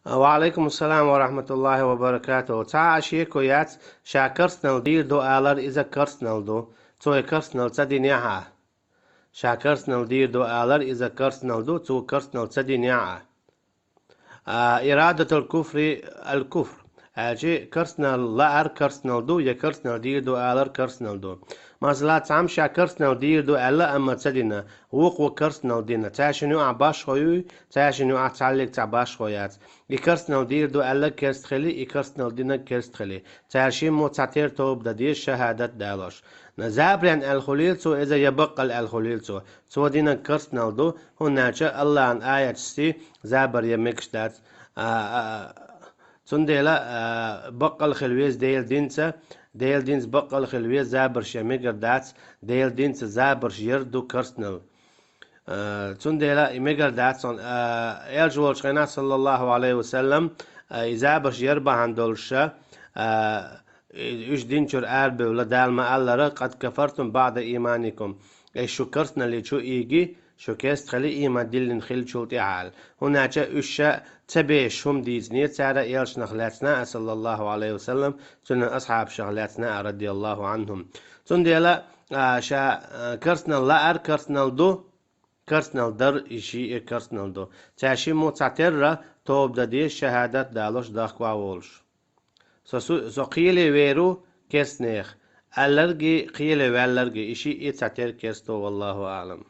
وعليكم السلام ورحمة الله وبركاته. تا أشيكو يات شا كرسنل دير دو آلر إذا كرسنل دو توي كرسنل تدينيها شا كرسنل دير دو آلر إذا كرسنل دو تو كرسنل تدينيها. إرادة الكفر الكفر أجي كرسنال لأر كرسنال دو يا كرسنال دير دو آلر كرسنال دو مثلا تعمشا كرسنال دير دو ألا أما تدينا وقو كرسنال دينا تاشنو عباش خوي تاشنو عتعلق تعباش خويات كرسنال دير دو ألا كرست خلي كرسنال دينا كرست خلي تاشي مو تعتير توب دير شهادة دالوش نزابرين الخليل تو إذا يبقى الخليل تو دينا كرسنال دو هناك الله عن آية سي زابر يمكش دات تنديلا بقى الخلويز ديل دينسا ديل دينس بقى الخلويز زابر شميجر دات ديل دينس زابر يردو كرسنل تنديلا إميجر دات صن إلجوال شخينا صلى الله عليه وسلم زابر يربع عن دولشا إيش دينشر أربي ولا دالما ألا قد كفرتم بعد إيمانكم إيش شو كرسنا اللي شو إيجي شو كيست خلي إيما دلن خل شو تعال هناك أشياء تبيش هم ديزني تعالى إيش نخلاتنا صلى الله عليه وسلم سنة أصحاب شغلاتنا رضي الله عنهم تنديلا شا كرسنا لا كرسنا دو كرسنال در إشي كرسنال دو تعشي مو تعتر توب ددي شهادة دالوش داخوا وولش سو قيلي ويرو كيسنيخ ألرجي قيلي والرجي إشي إتعتر كيستو والله أعلم.